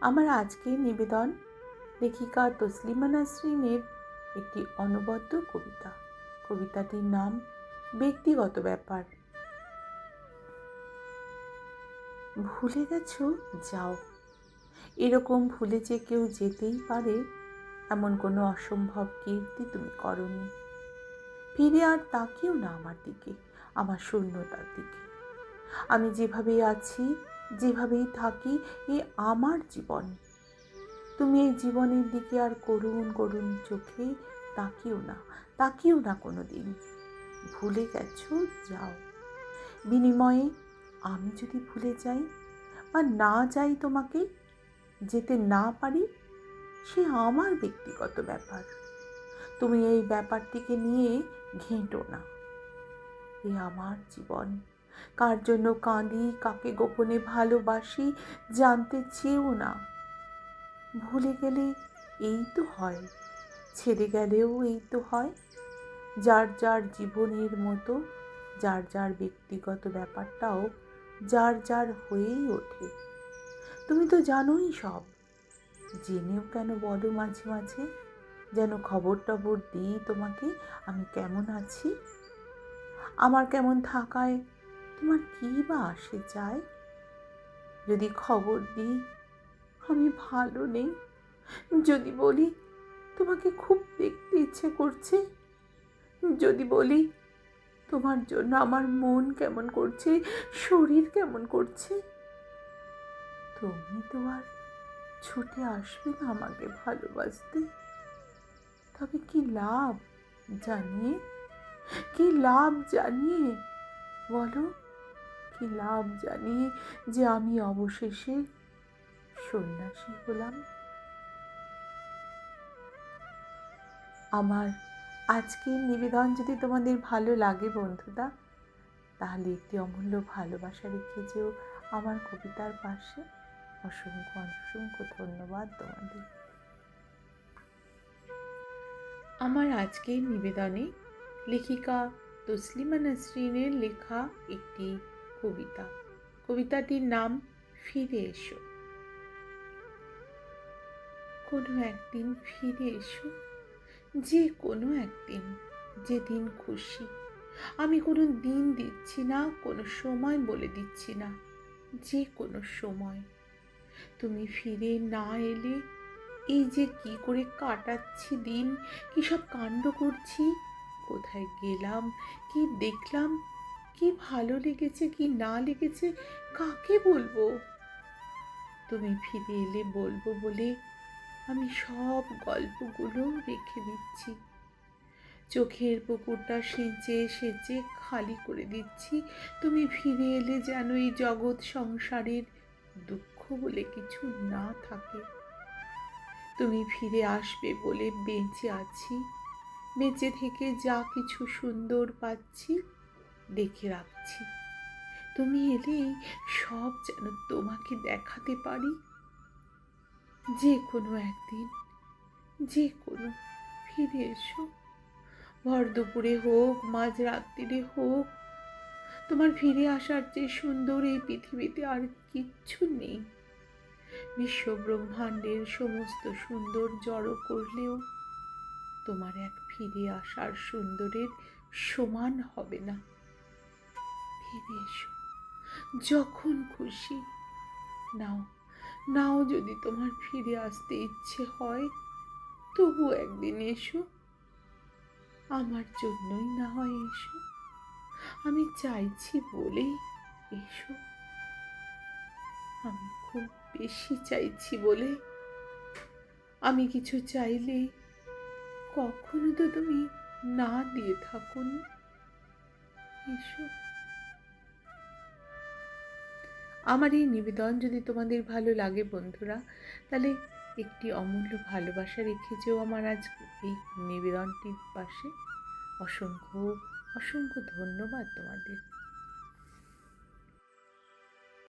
আমার আজকের নিবেদন লেখিকা তসলিমা নাসরিনের একটি অনবদ্য কবিতা। কবিতাটির নাম ব্যক্তিগত ব্যাপার। ভুলে গেছো, যাও। এরকম ভুলে যে কেউ যেতেই পারে এমন কোনো অসম্ভব কীর্তি তুমি করনি। ফিরে আর তাকিও না আমার দিকে, আমার শূন্যতার দিকে। আমি যেভাবেই আছি, যেভাবেই থাকি, এ আমার জীবন। তুমি এই জীবনের দিকে আর করুণ করুণ চোখে তাকিও না কোনো দিন। ভুলে গেছো, যাও। বিনিময়ে আমি যদি ভুলে যাই বা না যাই, তোমাকে যেতে না পারি, সে আমার ব্যক্তিগত ব্যাপার। তুমি এই ব্যাপারটিকে নিয়ে ঘেঁটো না। এ আমার জীবন। কার জন্য কাঁদি, কাকে গোপনে ভালোবাসি, জানতে চেয়েও না। ভুলে গেলে এই তো হয়, ছেড়ে গেলেও এই তো হয়। যার যার জীবনের মতো যার যার ব্যক্তিগত ব্যাপারটাও যার যার হয়েই ওঠে। তুমি তো জানোই সব, জেনেও কেন বলো মাঝে মাঝে, যেন খবর টবর দিই তোমাকে আমি কেমন আছি। আমার কেমন থাকায় তোমার কী বা আসে যায়? যদি খবর দিই আমি ভালো নেই, যদি বলি তোমাকে খুব দেখতে ইচ্ছে করছে, যদি বলি তোমার জন্য আমার মন কেমন করছে, শরীর কেমন করছে, তুমি তো আর ছুটে আসবে না আমাকে ভালোবাসতে। তবে কি লাভ জানিয়ে, কি লাভ জানিয়ে, বলো, কি লাভ জানিয়ে যে আমি অবশেষে সন্ন্যাসী হলাম। আমার আজকের নিবেদন যদি তোমাদের ভালো লাগে বন্ধুরা, তাহলে একটি অমূল্য ভালোবাসা রেখে যেও আমার কবিতার পাশে। অসংখ্য অসংখ্য ধন্যবাদ তোমাদের। আমার আজকের নিবেদনে লেখিকা তসলিমা নাসরিনের লেখা একটি কবিতা। কবিতাটির নাম ফিরে এসো। কোনো একদিন ফিরে এসো, যে কোনো একদিন, যেদিন খুশি। আমি কোনো দিন দিচ্ছি না, কোনো সময় বলে দিচ্ছি না, যে কোনো সময়। তুমি ফিরে না এলে এই যে কি করে কাটাচ্ছি দিন, কি সব কাণ্ড করছি, কোথায় গেলাম, কি দেখলাম, কি ভালো লেগেছে, কি না লেগেছে, কাকে বলবো? তুমি ফিরে এলে বলবো বলে আমি সব গল্পগুলো রেখে দিচ্ছি। চোখের পুকুরটা সেচে সেচে খালি করে দিচ্ছি। তুমি ফিরে এলে যেন এই জগৎ সংসারের দুঃখ বলে কিছু না থাকে। তুমি ফিরে আসবে বলে বেঁচে আছি, বেঁচে থেকে যা কিছু সুন্দর পাচ্ছি দেখে রাখছি। তুমি এলেই সব যেন তোমাকে দেখাতে পারি। যে কোনো একদিন, যে কোনো, ফিরে এসো। ভর দুপুরে হোক, মাঝ রাত্রিরে হোক, তোমার ফিরে আসার চেয়ে সুন্দর এই পৃথিবীতে আর কিচ্ছু নেই। বিশ্ব ব্রহ্মাণ্ডের সমস্ত সুন্দর জড়ো করলেও তোমার এক ফিরে আসার সুন্দরের সমান হবে না। ফিরে এসো যখন খুশি। নাও নাও, যদি তোমার ফিরে আসতে ইচ্ছে হয় তবু একদিন এসো, আমার জন্যই না হয় এসো। আমি চাইছি বলেই এসো, আমি খুব বেশি চাইছি বলে। আমি কিছু চাইলে কখনো তো তুমি না দিয়ে থাকোনি। এসো। আমার এই নিবেদন যদি তোমাদের ভালো লাগে বন্ধুরা, তাহলে একটি অমূল্য ভালোবাসা রেখে যেও আমার আজ এই নিবেদনটির পাশে। অসংখ্য অসংখ্য ধন্যবাদ তোমাদের।